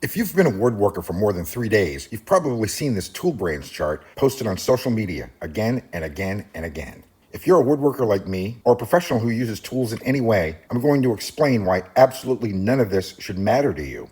If you've been a woodworker for more than 3 days, you've probably seen this tool brands chart posted on social media again and again and again. If you're a woodworker like me, or a professional who uses tools in any way, I'm going to explain why absolutely none of this should matter to you.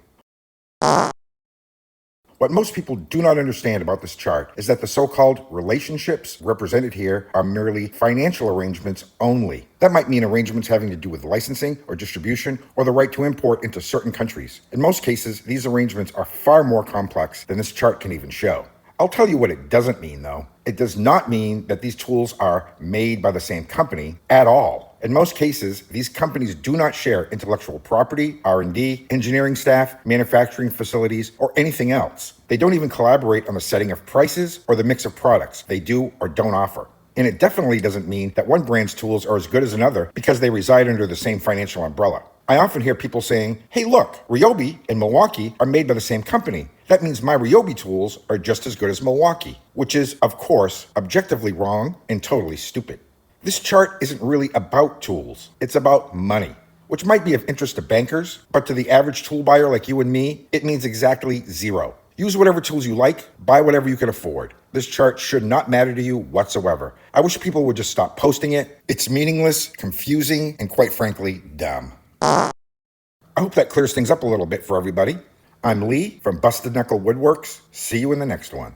What most people do not understand about this chart is that the so-called relationships represented here are merely financial arrangements only. That might mean arrangements having to do with licensing or distribution or the right to import into certain countries. In most cases, these arrangements are far more complex than this chart can even show. I'll tell you what it doesn't mean, though. It does not mean that these tools are made by the same company at all. In most cases, these companies do not share intellectual property, R&D, engineering staff, manufacturing facilities, or anything else. They don't even collaborate on the setting of prices or the mix of products they do or don't offer. And it definitely doesn't mean that one brand's tools are as good as another because they reside under the same financial umbrella. I often hear people saying, hey look, Ryobi and Milwaukee are made by the same company. That means my Ryobi tools are just as good as Milwaukee, which is, of course, objectively wrong and totally stupid. This chart isn't really about tools, it's about money, which might be of interest to bankers, but to the average tool buyer like you and me, it means exactly zero. Use whatever tools you like, buy whatever you can afford. This chart should not matter to you whatsoever. I wish people would just stop posting it. It's meaningless, confusing, and quite frankly, dumb. I hope that clears things up a little bit for everybody. I'm Lee from Busted Knuckle Woodworks. See you in the next one.